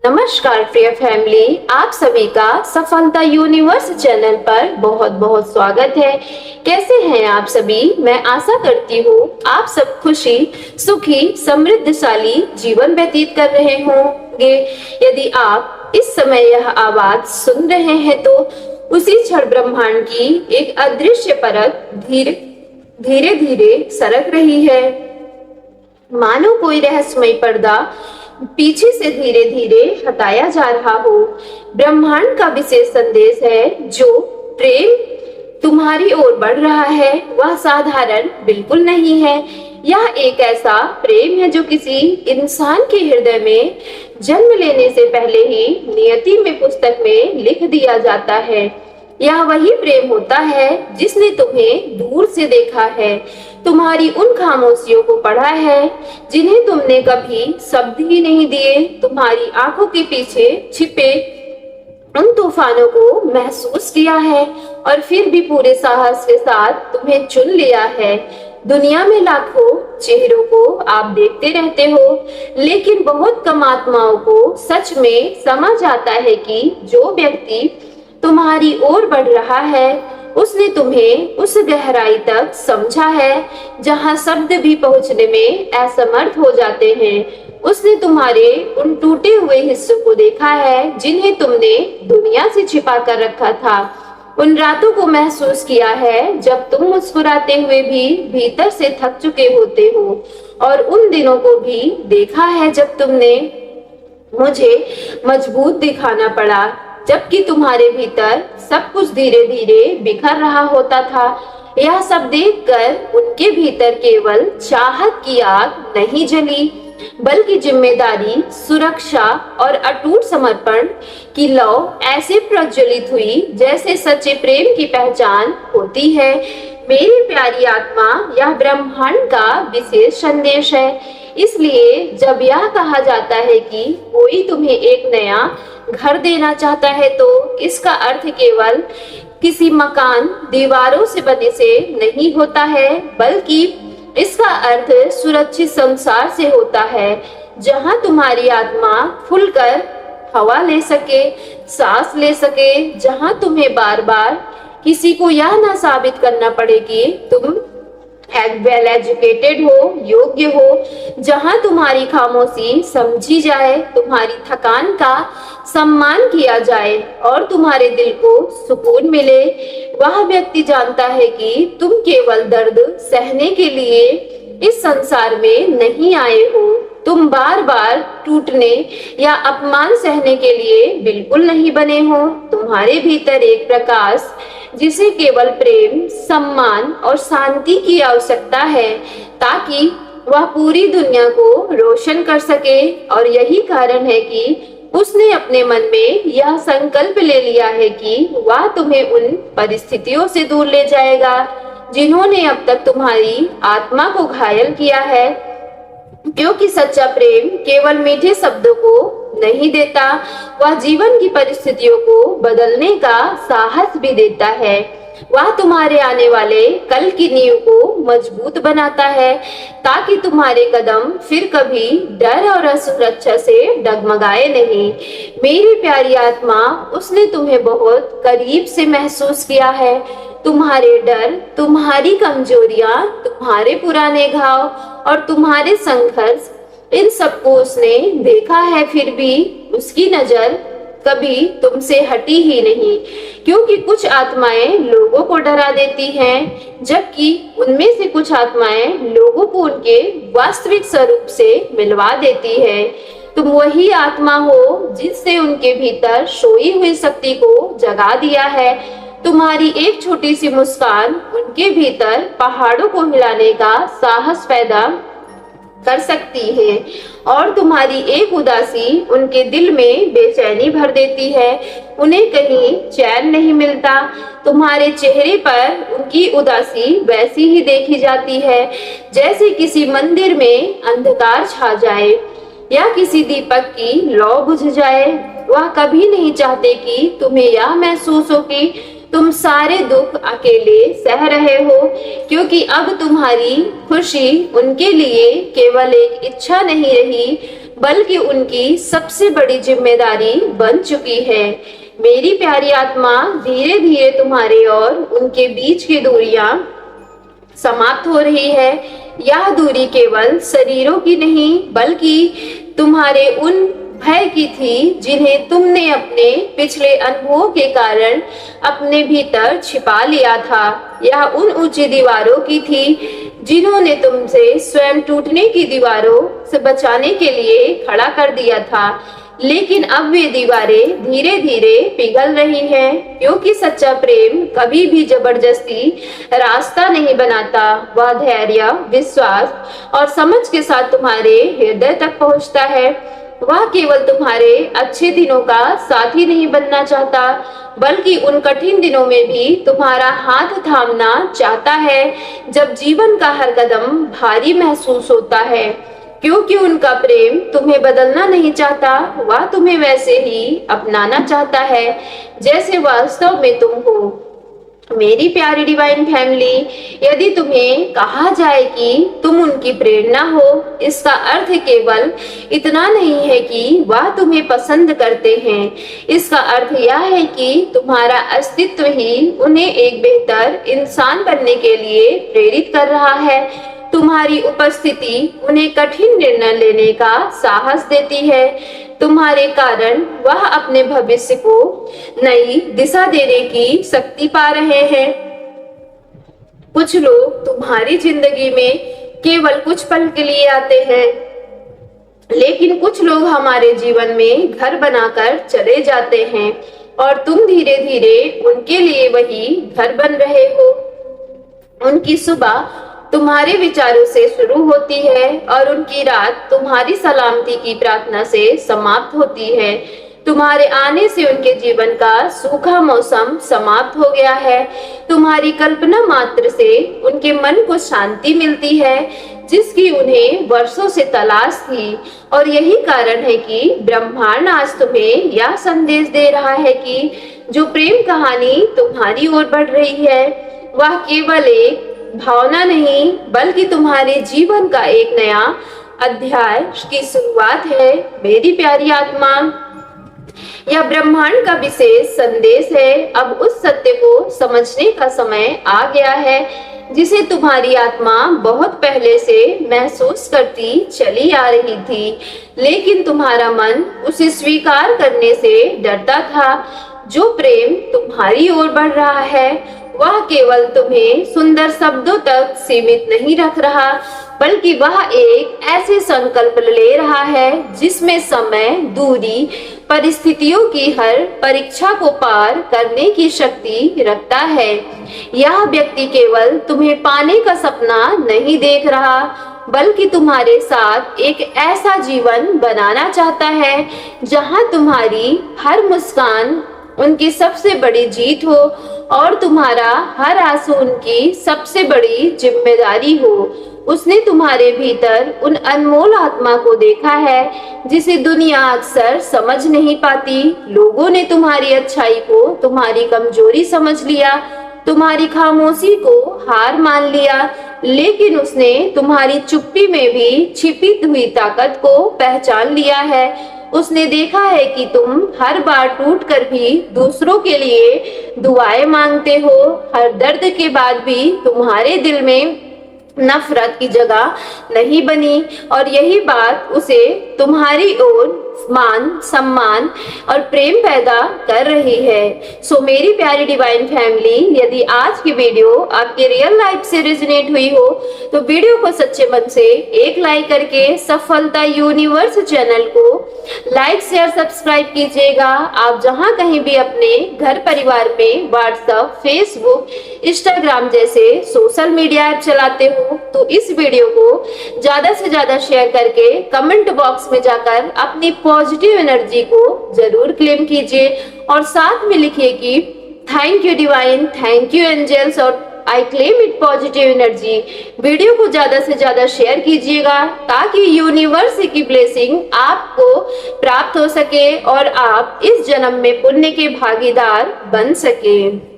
नमस्कार प्रिय फैमिली, आप सभी का सफलता यूनिवर्स चैनल पर बहुत बहुत स्वागत है। कैसे हैं आप सभी? मैं आशा करती हूँ आप सब खुशी, सुखी, समृद्धशाली जीवन व्यतीत कर रहे होंगे। यदि आप इस समय यह आवाज सुन रहे हैं तो उसी क्षण ब्रह्मांड की एक अदृश्य परत धीरे धीरे सरक रही है, मानो कोई रहस्यमय पर्दा पीछे से धीरे धीरे हटाया जा रहा हो। ब्रह्मांड का विशेष संदेश है, जो प्रेम तुम्हारी ओर बढ़ रहा है वह साधारण बिल्कुल नहीं है। यह एक ऐसा प्रेम है जो किसी इंसान के हृदय में जन्म लेने से पहले ही नियति में पुस्तक में लिख दिया जाता है। यह वही प्रेम होता है जिसने तुम्हें दूर से देखा है, तुम्हारी उन खामोशियों को पढ़ा है जिन्हें तुमने कभी शब्द ही नहीं दिए, तुम्हारी आंखों के पीछे छिपे उन तूफानों को महसूस किया है और फिर भी पूरे साहस के साथ तुम्हें चुन लिया है। दुनिया में लाखों चेहरों को आप देखते रहते हो, लेकिन बहुत कम आत्माओं को सच में समझ आता है कि जो व्यक्ति तुम्हारी ओर बढ़ रहा है उसने तुम्हें उस गहराई तक समझा है जहां शब्द भी पहुंचने में असमर्थ हो जाते हैं। उसने तुम्हारे उन टूटे हुए हिस्सों को देखा है जिन्हें तुमने दुनिया से छिपा कर रखा था, उन रातों को महसूस किया है जब तुम मुस्कुराते हुए भी भीतर से थक चुके होते हो, और उन दिनों को भी देखा है जब तुमने मुझे मजबूत दिखाना पड़ा, जबकि तुम्हारे भीतर सब कुछ धीरे धीरे बिखर रहा होता था। यह सब देखकर उनके भीतर केवल चाहत की आग नहीं जली, बल्कि जिम्मेदारी, सुरक्षा और अटूट समर्पण की लौ ऐसे प्रज्वलित हुई जैसे सच्चे प्रेम की पहचान होती है। मेरी प्यारी आत्मा, यह ब्रह्मांड का विशेष संदेश है। इसलिए जब यह कहा जाता है कि कोई तुम्हें एक नया घर देना चाहता है तो इसका अर्थ केवल किसी मकान दीवारों से बने से नहीं होता है, बल्कि इसका अर्थ सुरक्षित संसार से होता है जहां तुम्हारी आत्मा खुलकर हवा ले सके, सांस ले सके, जहां तुम्हें बार बार किसी को यह ना साबित करना पड़े कि तुम वेल एजुकेटेड हो, योग्य हो, जहां तुम्हारी खामोशी समझी जाए, तुम्हारी थकान का सम्मान किया जाए और तुम्हारे दिल को सुकून मिले। वह व्यक्ति जानता है कि तुम केवल दर्द सहने के लिए इस संसार में नहीं आए हो, तुम बार बार टूटने या अपमान सहने के लिए बिल्कुल नहीं बने हो। तुम्हारे भीतर एक प्रकाश जिसे केवल प्रेम, सम्मान और शांति की आवश्यकता है ताकि वह पूरी दुनिया को रोशन कर सके, और यही कारण है कि उसने अपने मन में यह संकल्प ले लिया है कि वह तुम्हें उन परिस्थितियों से दूर ले जाएगा जिन्होंने अब तक तुम्हारी आत्मा को घायल किया है, क्योंकि सच्चा प्रेम केवल मीठे शब्दों को नहीं देता, वह जीवन की परिस्थितियों को बदलने का साहस भी देता है। वह तुम्हारे आने वाले कल की नींव को मजबूत बनाता है ताकि तुम्हारे कदम फिर कभी डर और असुरक्षा से डगमगाए नहीं। मेरी प्यारी आत्मा, उसने तुम्हें बहुत करीब से महसूस किया है। तुम्हारे डर, तुम्हारी कमजोरियां, तुम्हारे पुराने घाव और तुम्हारे संघर्ष, इन सबको उसने देखा है, फिर भी उसकी नजर कभी तुमसे हटी ही नहीं, क्योंकि कुछ आत्माएं लोगों को डरा देती हैं, जबकि उनमें से कुछ आत्माएं लोगों को उनके वास्तविक स्वरूप से मिलवा देती है। तुम वही आत्मा हो जिससे उनके भीतर सोई हुई शक्ति को जगा दिया है। तुम्हारी एक छोटी सी मुस्कान उनके भीतर पहाड़ों को हिलाने का साहस पैदा कर सकती है, और तुम्हारी एक उदासी उनके दिल में बेचैनी भर देती है। उन्हें कहीं चैन नहीं मिलता। तुम्हारे चेहरे पर उनकी उदासी वैसी ही देखी जाती है जैसे किसी मंदिर में अंधकार छा जाए या किसी दीपक की लौ बुझ जाए। वह कभी नहीं चाहते कि तुम्हें यह महसूस हो कि तुम सारे दुख अकेले सह रहे हो, क्योंकि अब तुम्हारी खुशी उनके लिए केवल एक इच्छा नहीं रही, बल्कि उनकी सबसे बड़ी जिम्मेदारी बन चुकी है। मेरी प्यारी आत्मा, धीरे धीरे तुम्हारे और उनके बीच की दूरियां समाप्त हो रही है। यह दूरी केवल शरीरों की नहीं बल्कि तुम्हारे उन भय की थी जिन्हें तुमने अपने पिछले अनुभवों के कारण अपने भीतर छिपा लिया था। यह उन ऊंची दीवारों की थी जिन्होंने तुमसे स्वयं टूटने की दीवारों से बचाने के लिए खड़ा कर दिया था। लेकिन अब वे दीवारें धीरे धीरे पिघल रही हैं, क्योंकि सच्चा प्रेम कभी भी जबरदस्ती रास्ता नहीं बनाता। वह धैर्य, विश्वास और समझ के साथ तुम्हारे हृदय तक पहुंचता है। वह केवल तुम्हारे अच्छे दिनों का साथी नहीं बनना चाहता, बल्कि उन कठिन दिनों में भी तुम्हारा हाथ थामना चाहता है, जब जीवन का हर कदम भारी महसूस होता है। क्योंकि उनका प्रेम तुम्हें बदलना नहीं चाहता, वह तुम्हें वैसे ही अपनाना चाहता है जैसे वास्तव में तुम हो। मेरी प्यारी डिवाइन फैमिली, यदि तुम्हें कहा जाए कि तुम उनकी प्रेरणा हो, इसका अर्थ केवल इतना नहीं है कि वह तुम्हें पसंद करते हैं। इसका अर्थ यह है कि तुम्हारा अस्तित्व ही उन्हें एक बेहतर इंसान बनने के लिए प्रेरित कर रहा है। तुम्हारी उपस्थिति उन्हें कठिन निर्णय लेने का साहस देती है। तुम्हारे कारण वह अपने भविष्य को नई दिशा देने की शक्ति पा रहे हैं। कुछ लोग तुम्हारी जिंदगी में केवल कुछ पल के लिए आते हैं, लेकिन कुछ लोग हमारे जीवन में घर बनाकर चले जाते हैं और तुम धीरे धीरे उनके लिए वही घर बन रहे हो। उनकी सुबह तुम्हारे विचारों से शुरू होती है और उनकी रात तुम्हारी सलामती की प्रार्थना से समाप्त होती है। तुम्हारे आने से उनके जीवन का सूखा मौसम समाप्त हो गया है। तुम्हारी कल्पना मात्र से उनके मन को शांति मिलती है, जिसकी उन्हें वर्षों से तलाश थी। और यही कारण है कि ब्रह्मांड आज तुम्हें यह संदेश दे रहा है कि जो प्रेम कहानी तुम्हारी ओर बढ़ रही है, वह केवल एक भावना नहीं बल्कि तुम्हारे जीवन का एक नया अध्याय की शुरुआत है। मेरी प्यारी आत्मा, यह ब्रह्मांड का विशेष संदेश है। अब उस सत्य को समझने का समय आ गया है जिसे तुम्हारी आत्मा बहुत पहले से महसूस करती चली आ रही थी, लेकिन तुम्हारा मन उसे स्वीकार करने से डरता था। जो प्रेम तुम्हारी ओर बढ़ रहा है वह केवल तुम्हें सुंदर शब्दों तक सीमित नहीं रख रहा, बल्कि वह एक ऐसे संकल्प ले रहा है जिसमें समय, दूरी, परिस्थितियों की हर परीक्षा को पार करने की शक्ति रखता है। यह व्यक्ति केवल तुम्हें पाने का सपना नहीं देख रहा, बल्कि तुम्हारे साथ एक ऐसा जीवन बनाना चाहता है जहां तुम्हारी हर मुस्कान उनकी सबसे बड़ी जीत हो और तुम्हारा हर आंसू उनकी सबसे बड़ी जिम्मेदारी हो। उसने तुम्हारे भीतर उन अनमोल आत्मा को देखा है जिसे दुनिया अक्सर समझ नहीं पाती। लोगों ने तुम्हारी अच्छाई को तुम्हारी कमजोरी समझ लिया, तुम्हारी खामोशी को हार मान लिया, लेकिन उसने तुम्हारी चुप्पी में भी छिपी हुई ताकत को पहचान लिया है। उसने देखा है कि तुम हर बार टूट कर भी दूसरों के लिए दुआएं मांगते हो। हर दर्द के बाद भी तुम्हारे दिल में नफरत की जगह नहीं बनी, और यही बात उसे तुम्हारी ओर मान, सम्मान और प्रेम पैदा कर रही है। सो मेरी प्यारी डिवाइन फैमिली, यदि आज की वीडियो आपके रियल लाइफ से रेजोनेट हुई हो तो वीडियो को सच्चे मन से एक लाइक करके सफलता यूनिवर्स चैनल को लाइक, शेयर, सब्सक्राइब कीजिएगा। आप जहां कहीं भी अपने घर परिवार में व्हाट्सएप, फेसबुक, इंस्टाग्राम जैसे सोशल मीडिया ऐप चलाते हो तो इस वीडियो को ज्यादा से ज्यादा शेयर करके कमेंट बॉक्स में जाकर अपनी पॉजिटिव एनर्जी को जरूर क्लेम कीजिए और साथ में लिखिए कि thank you divine, thank you angels और I claim it positive energy. Video को ज्यादा से ज्यादा शेयर कीजिएगा ताकि यूनिवर्स की ब्लेसिंग आपको प्राप्त हो सके और आप इस जन्म में पुण्य के भागीदार बन सके।